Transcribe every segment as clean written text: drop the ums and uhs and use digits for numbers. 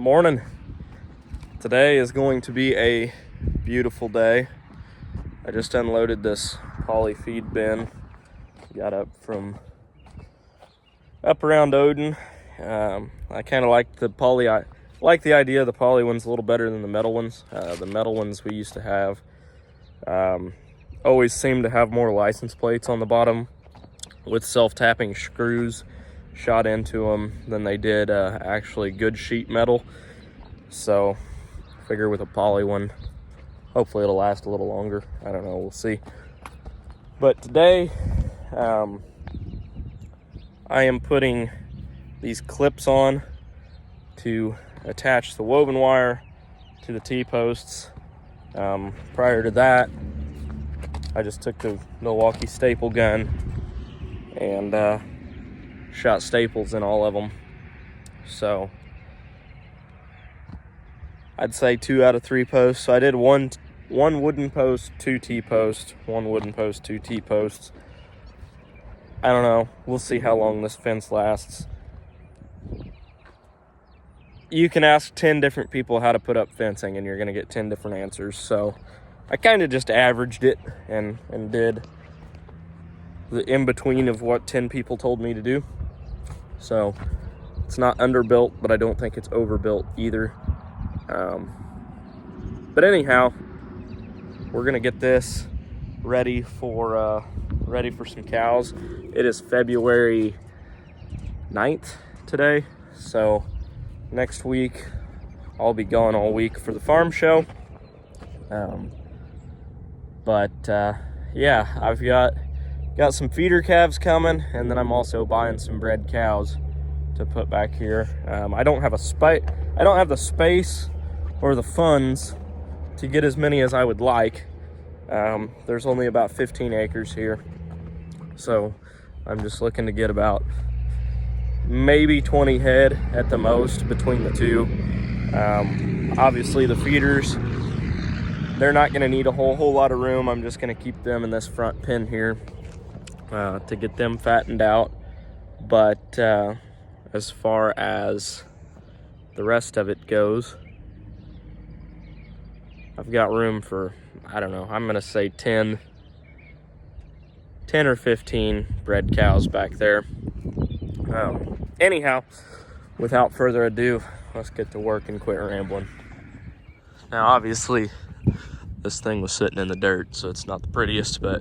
Morning. Today is going to be a beautiful day. I just unloaded this poly feed bin. Got up around Odin. I kind of like the poly. I like the idea of the poly ones a little better than the metal ones. The metal ones we used to have always seemed to have more license plates on the bottom with self-tapping screws shot into them than they did actually good sheet metal. So I figure with a poly one, hopefully it'll last a little longer. I don't know, we'll see. But today I am putting these clips on to attach the woven wire to the T-posts. Prior to that, I just took the Milwaukee staple gun and shot staples in all of them. So I'd say 2 out of 3 posts. So I did one wooden post, 2 T-posts, 1 wooden post, 2 T-posts. I don't know. We'll see how long this fence lasts. You can ask 10 different people how to put up fencing and you're going to get 10 different answers. So I kind of just averaged it and did the in-between of what 10 people told me to do. So it's not underbuilt, but I don't think it's overbuilt either. But anyhow, we're gonna get this ready for some cows. It is February 9th today, so next week I'll be gone all week for the farm show. Yeah, I've got some feeder calves coming, and then I'm also buying some bred cows to put back here. I don't have the space or the funds to get as many as I would like. There's only about 15 acres here, so I'm just looking to get about maybe 20 head at the most between the two. Obviously the feeders, they're not going to need a whole lot of room. I'm just going to keep them in this front pen here to get them fattened out. But as far as the rest of it goes, I've got room for, I don't know, I'm going to say 10 or 15 bred cows back there. Anyhow, without further ado, let's get to work and quit rambling. Now, obviously, this thing was sitting in the dirt, so it's not the prettiest, but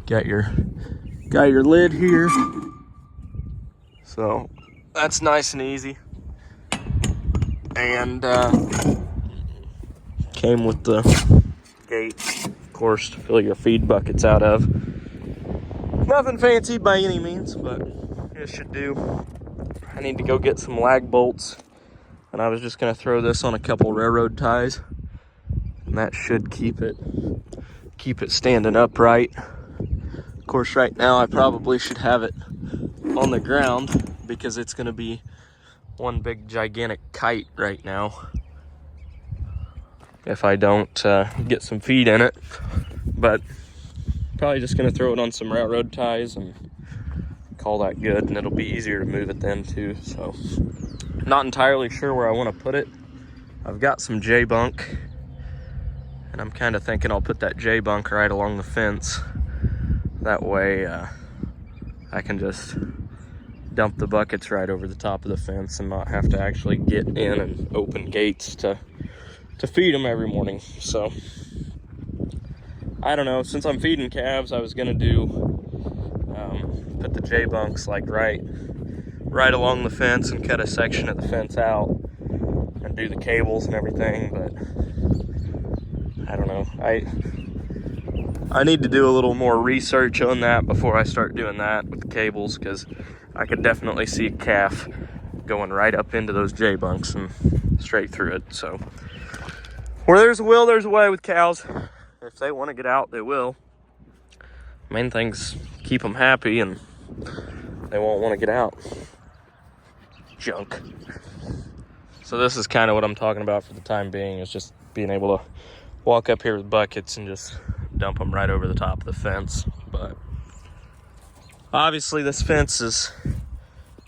got your lid here. So that's nice and easy. And came with the gate, of course, to fill your feed buckets out of. Nothing fancy by any means, but it should do. I need to go get some lag bolts, and I was just going to throw this on a couple railroad ties, and that should keep it standing upright. Of course, right now I probably should have it on the ground because it's going to be one big gigantic kite right now if I don't get some feed in it. But probably just going to throw it on some railroad ties and call that good, and it'll be easier to move it then too. So not entirely sure where I want to put it. I've got some J-bunk, and I'm kind of thinking I'll put that J-bunk right along the fence. That way I can just dump the buckets right over the top of the fence and not have to actually get in and open gates to feed them every morning. So I don't know, since I'm feeding calves, I was gonna put the J-bunks like right along the fence and cut a section of the fence out and do the cables and everything, but I don't know. I need to do a little more research on that before I start doing that with the cables, because I could definitely see a calf going right up into those J-bunks and straight through it. So where there's a will, there's a way with cows. If they want to get out, they will. Main thing's keep them happy, and they won't want to get out. Junk. So this is kind of what I'm talking about for the time being, is just being able to walk up here with buckets and just dump them right over the top of the fence. But obviously this fence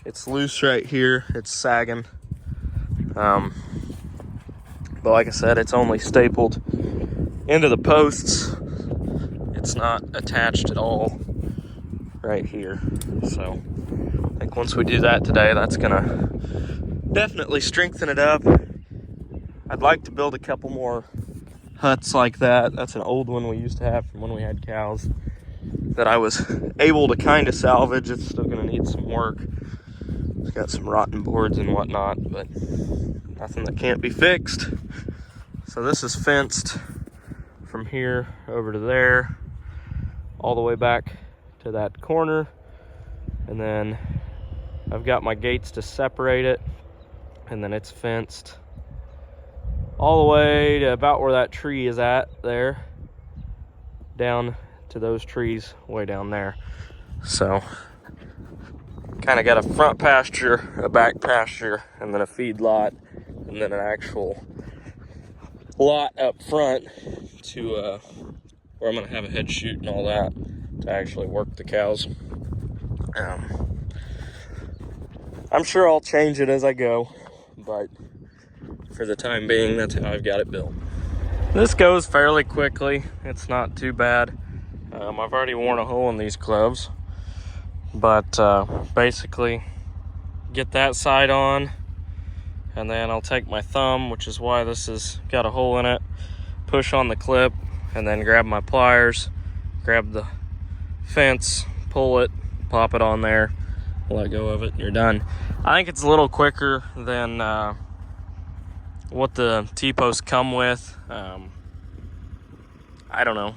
it's loose right here. It's sagging. But like I said, it's only stapled into the posts. It's not attached at all right here. So I think once we do that today, that's gonna definitely strengthen it up. I'd like to build a couple more huts like that. That's an old one we used to have from when we had cows that I was able to kind of salvage. It's still gonna need some work. It's got some rotten boards and whatnot, but nothing that can't be fixed. So this is fenced from here over to there, all the way back to that corner. And then I've got my gates to separate it, and then it's fenced all the way to about where that tree is at there, down to those trees way down there. So kind of got a front pasture, a back pasture, and then a feed lot, and then an actual lot up front to where I'm gonna have a head chute and all that to actually work the cows. I'm sure I'll change it as I go, but for the time being, that's how I've got it built. This goes fairly quickly. It's not too bad. I've already worn a hole in these gloves, but basically get that side on, and then I'll take my thumb, which is why this has got a hole in it, push on the clip, and then grab my pliers, grab the fence, pull it, pop it on there, let go of it, and you're done. I think it's a little quicker than what the T-posts come with. I don't know.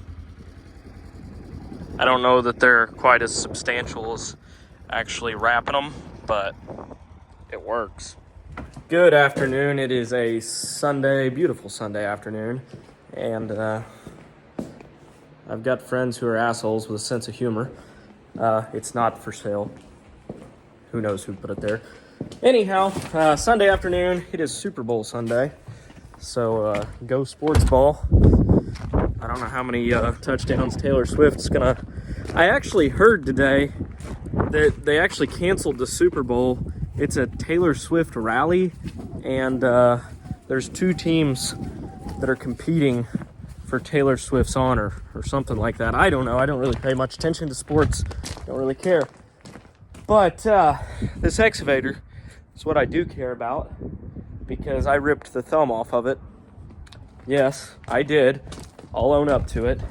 I don't know that they're quite as substantial as actually wrapping them, but it works. Good afternoon. It is a Sunday, beautiful Sunday afternoon, and I've got friends who are assholes with a sense of humor. It's not for sale. Who knows who put it there. Anyhow, Sunday afternoon, it is Super Bowl Sunday, so go sports ball. I don't know how many touchdowns Taylor Swift's gonna... I actually heard today that they actually canceled the Super Bowl. It's a Taylor Swift rally, and there's two teams that are competing for Taylor Swift's honor or something like that. I don't know. I don't really pay much attention to sports. Don't really care. But this excavator is what I do care about, because I ripped the thumb off of it. Yes, I did. I'll own up to it.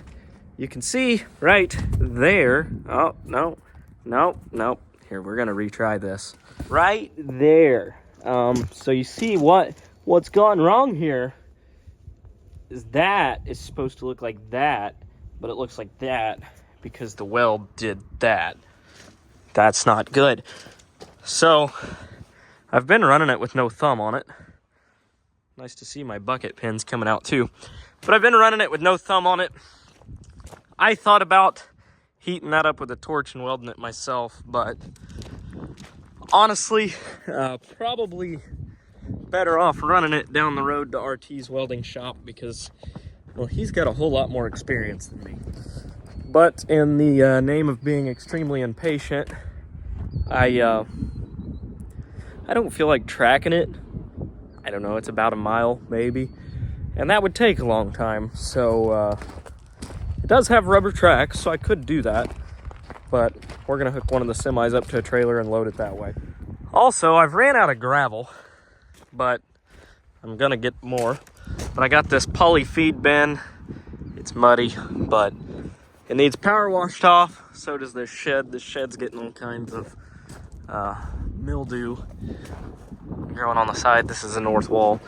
You can see right there. Oh, no. Here, we're gonna retry this. Right there. So you see what's gone wrong here is that is supposed to look like that, but it looks like that because the weld did that. That's not good. So I've been running it with no thumb on it. Nice to see my bucket pins coming out too. But I've been running it with no thumb on it. I thought about heating that up with a torch and welding it myself, but honestly, probably better off running it down the road to RT's welding shop, because, well, he's got a whole lot more experience than me. But in the name of being extremely impatient, I don't feel like tracking it. I don't know, it's about a mile maybe, and that would take a long time. So it does have rubber tracks, so I could do that, but we're gonna hook one of the semis up to a trailer and load it that way. Also, I've ran out of gravel, but I'm gonna get more. But I got this poly feed bin. It's muddy, but it needs power washed off. So does this shed. This shed's getting all kinds of mildew growing on the side. This is the north wall.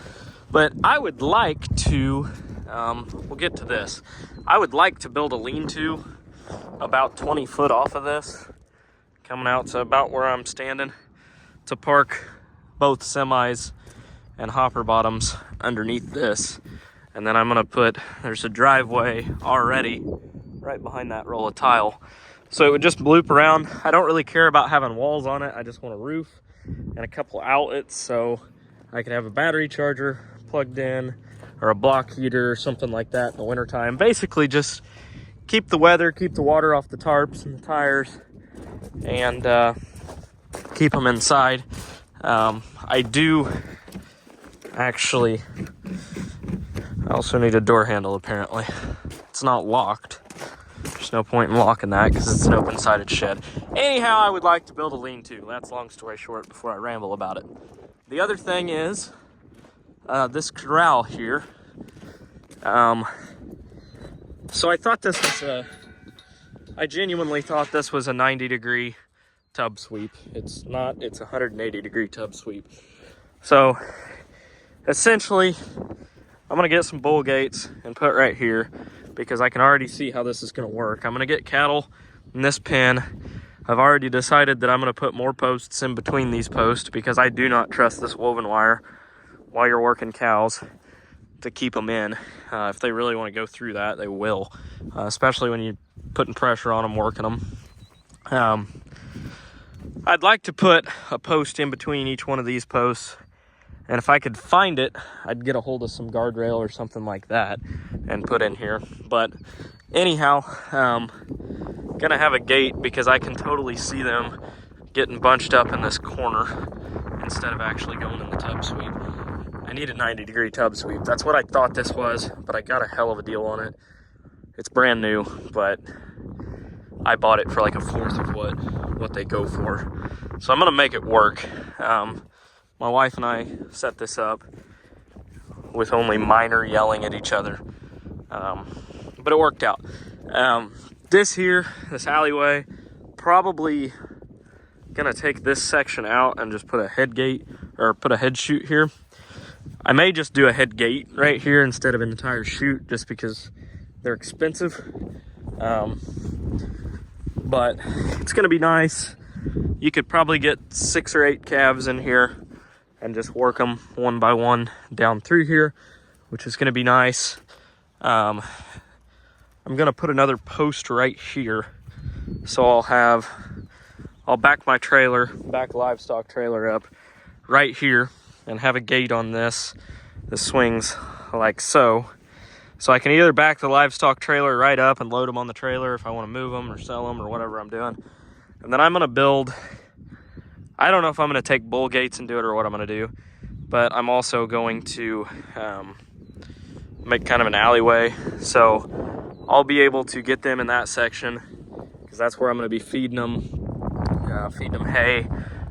But I would like to, we'll get to this. I would like to build a lean-to about 20 foot off of this, coming out to about where I'm standing, to park both semis and hopper bottoms underneath this. And then I'm gonna put, there's a driveway already right behind that roll of tile. So it would just loop around. I don't really care about having walls on it. I just want a roof and a couple outlets so I can have a battery charger plugged in, or a block heater or something like that in the wintertime. Basically just keep the weather, keep the water off the tarps and the tires, and keep them inside. I do Actually, I also need a door handle, apparently. It's not locked. There's no point in locking that because it's an open-sided shed. Anyhow, I would like to build a lean-to. That's long story short before I ramble about it. The other thing is this corral here. So I thought this was I genuinely thought this was a 90-degree tub sweep. It's not, it's a 180-degree tub sweep. So essentially, I'm gonna get some bull gates and put right here because I can already see how this is gonna work. I'm gonna get cattle in this pen. I've already decided that I'm gonna put more posts in between these posts because I do not trust this woven wire while you're working cows to keep them in. If they really wanna go through that, they will, especially when you're putting pressure on them, working them. I'd like to put a post in between each one of these posts. And if I could find it, I'd get a hold of some guardrail or something like that and put in here. But anyhow, gonna have a gate because I can totally see them getting bunched up in this corner instead of actually going in the tub sweep. I need a 90-degree tub sweep. That's what I thought this was, but I got a hell of a deal on it. It's brand new, but I bought it for like a fourth of what they go for. So I'm gonna make it work. My wife and I set this up with only minor yelling at each other, but it worked out. This alleyway, probably gonna take this section out and just put a head gate or put a head chute here. I may just do a head gate right here instead of an entire chute just because they're expensive. But it's gonna be nice. You could probably get 6 or 8 calves in here and just work them one by one down through here, which is gonna be nice. I'm gonna put another post right here. So I'll back my trailer, back livestock trailer up right here and have a gate on this. This swings like so. So I can either back the livestock trailer right up and load them on the trailer if I wanna move them or sell them or whatever I'm doing. And then I'm gonna build, I don't know if I'm gonna take bull gates and do it or what I'm gonna do, but I'm also going to make kind of an alleyway. So I'll be able to get them in that section because that's where I'm gonna be feeding them hay,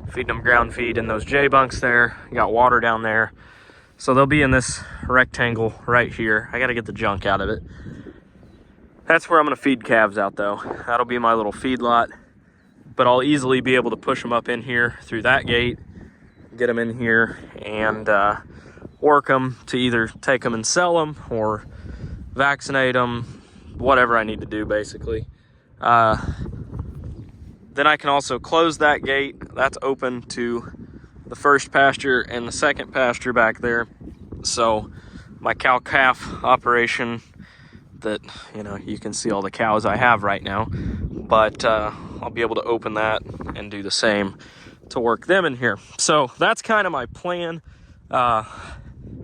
feeding them ground feed in those J bunks there. Got water down there. So they'll be in this rectangle right here. I gotta get the junk out of it. That's where I'm gonna feed calves out though. That'll be my little feed lot. But I'll easily be able to push them up in here through that gate, get them in here and work them to either take them and sell them or vaccinate them, whatever I need to do basically. Then I can also close that gate. That's open to the first pasture and the second pasture back there. So my cow-calf operation that, you can see all the cows I have right now, but I'll be able to open that and do the same to work them in here. So that's kind of my plan.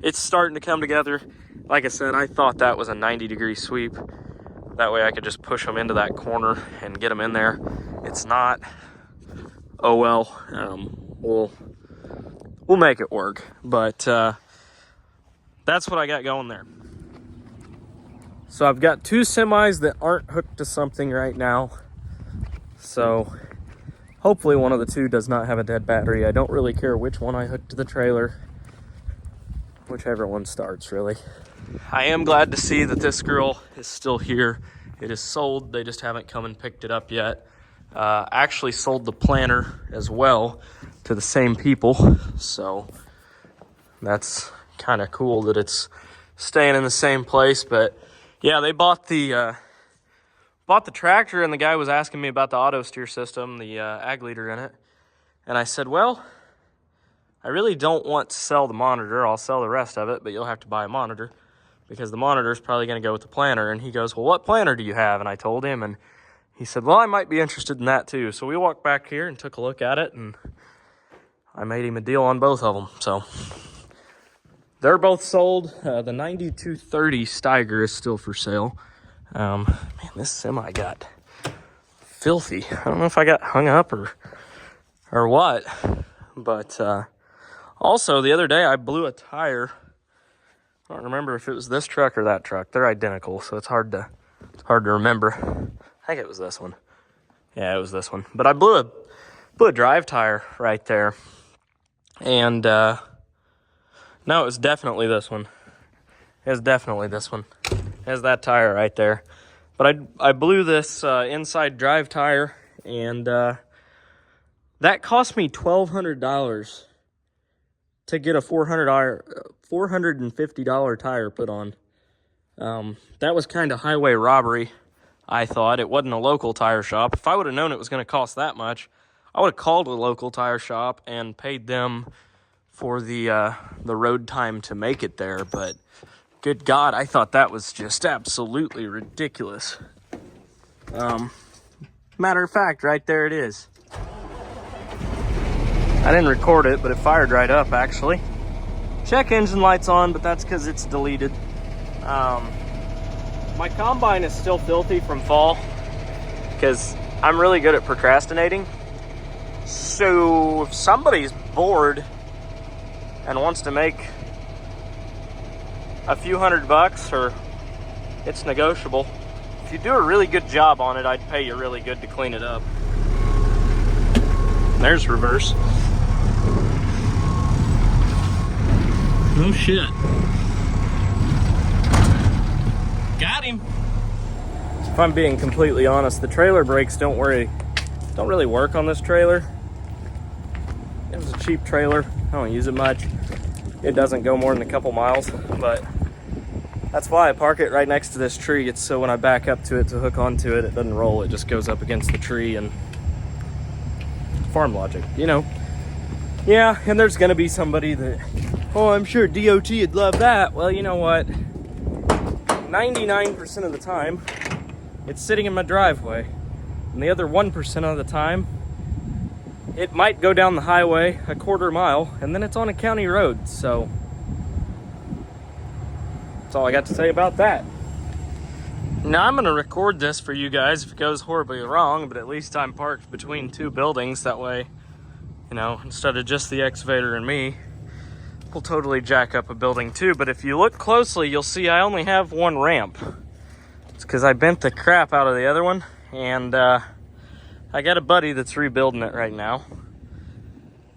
It's starting to come together. Like I said, I thought that was a 90-degree sweep. That way I could just push them into that corner and get them in there. It's not. Oh well, we'll make it work. But that's what I got going there. So I've got 2 semis that aren't hooked to something right now. So hopefully one of the 2 does not have a dead battery. I don't really care which one I hook to the trailer. Whichever one starts, really. I am glad to see that this girl is still here. It is sold. They just haven't come and picked it up yet. Actually sold the planter as well to the same people. So that's kind of cool that it's staying in the same place. But yeah, they bought the tractor, and the guy was asking me about the auto steer system, the ag leader in it. And I said, well, I really don't want to sell the monitor. I'll sell the rest of it, but you'll have to buy a monitor because the monitor is probably going to go with the planter. And he goes, well, what planter do you have? And I told him, and he said, well, I might be interested in that too. So we walked back here and took a look at it, and I made him a deal on both of them. So they're both sold. The 9230 Steiger is still for sale. Man, this semi got filthy. I don't know if I got hung up or what, but Also, the other day I blew a tire. I don't remember if it was this truck or that truck. They're identical, so it's hard to remember. I think it was this one. Yeah, it was this one. But I blew a drive tire right there. And no, it was definitely this one. It was definitely this one. It has that tire right there. But I blew this inside drive tire, and that cost me $1,200 to get a $450 tire put on. That was kind of highway robbery, I thought. It wasn't a local tire shop. If I would have known it was going to cost that much, I would have called a local tire shop and paid them for the road time to make it there. But good God, I thought that was just absolutely ridiculous. Matter of fact, right there it is. I didn't record it, but it fired right up, actually. Check engine light's on, but that's because it's deleted. My combine is still filthy from fall because I'm really good at procrastinating. So if somebody's bored and wants to make a few $100, or it's negotiable. If you do a really good job on it, I'd pay you really good to clean it up. There's reverse. Oh shit. Got him. If I'm being completely honest, the trailer brakes don't really work on this trailer. It was a cheap trailer. I don't use it much. It doesn't go more than a couple miles, but that's why I park it right next to this tree. It's so when I back up to it to hook onto it, it doesn't roll. It just goes up against the tree, and farm logic, you know. Yeah, and there's gonna be somebody that, oh, I'm sure DOT would love that. Well, you know what? 99% of the time, it's sitting in my driveway. And the other 1% of the time, it might go down the highway a quarter mile, and then it's on a county road. So that's all I got to say about that. Now I'm gonna record this for you guys if it goes horribly wrong, but at least I'm parked between two buildings. That way, you know, instead of just the excavator and me, we'll totally jack up a building too. But if you look closely, you'll see I only have one ramp. It's because I bent the crap out of the other one, and I got a buddy that's rebuilding it right now.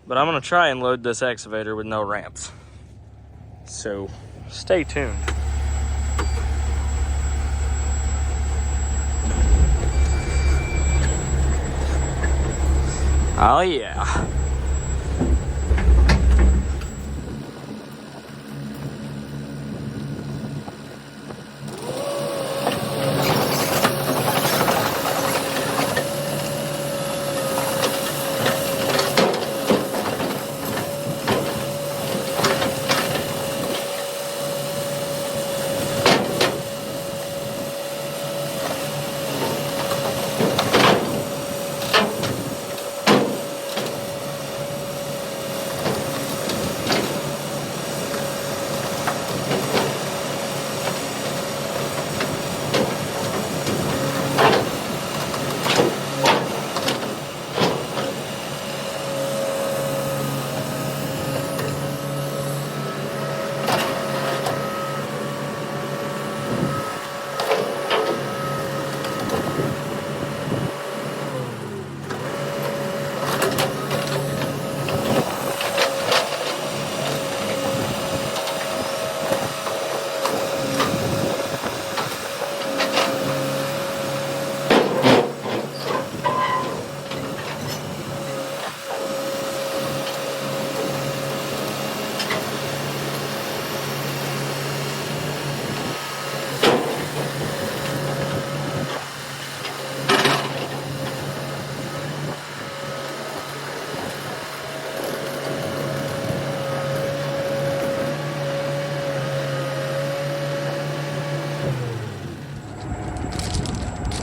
But I'm gonna try and load this excavator with no ramps. So stay tuned. Oh yeah.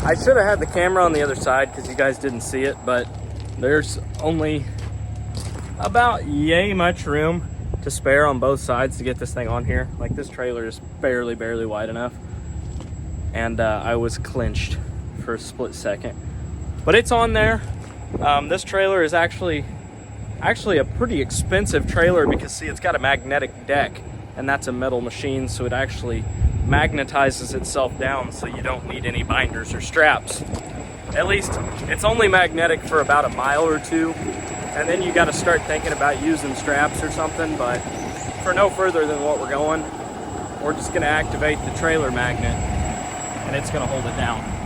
I should have had the camera on the other side because you guys didn't see it, but there's only about yay much room to spare on both sides to get this thing on here. Like, this trailer is barely wide enough, and I was clinched for a split second, but it's on there. This trailer is actually actually a pretty expensive trailer because, see, it's got a magnetic deck, and that's a metal machine, so it actually magnetizes itself down, so you don't need any binders or straps. At least it's only magnetic for about a mile or two, and then you got to start thinking about using straps or something. But for no further than what we're going, we're just going to activate the trailer magnet, and it's going to hold it down.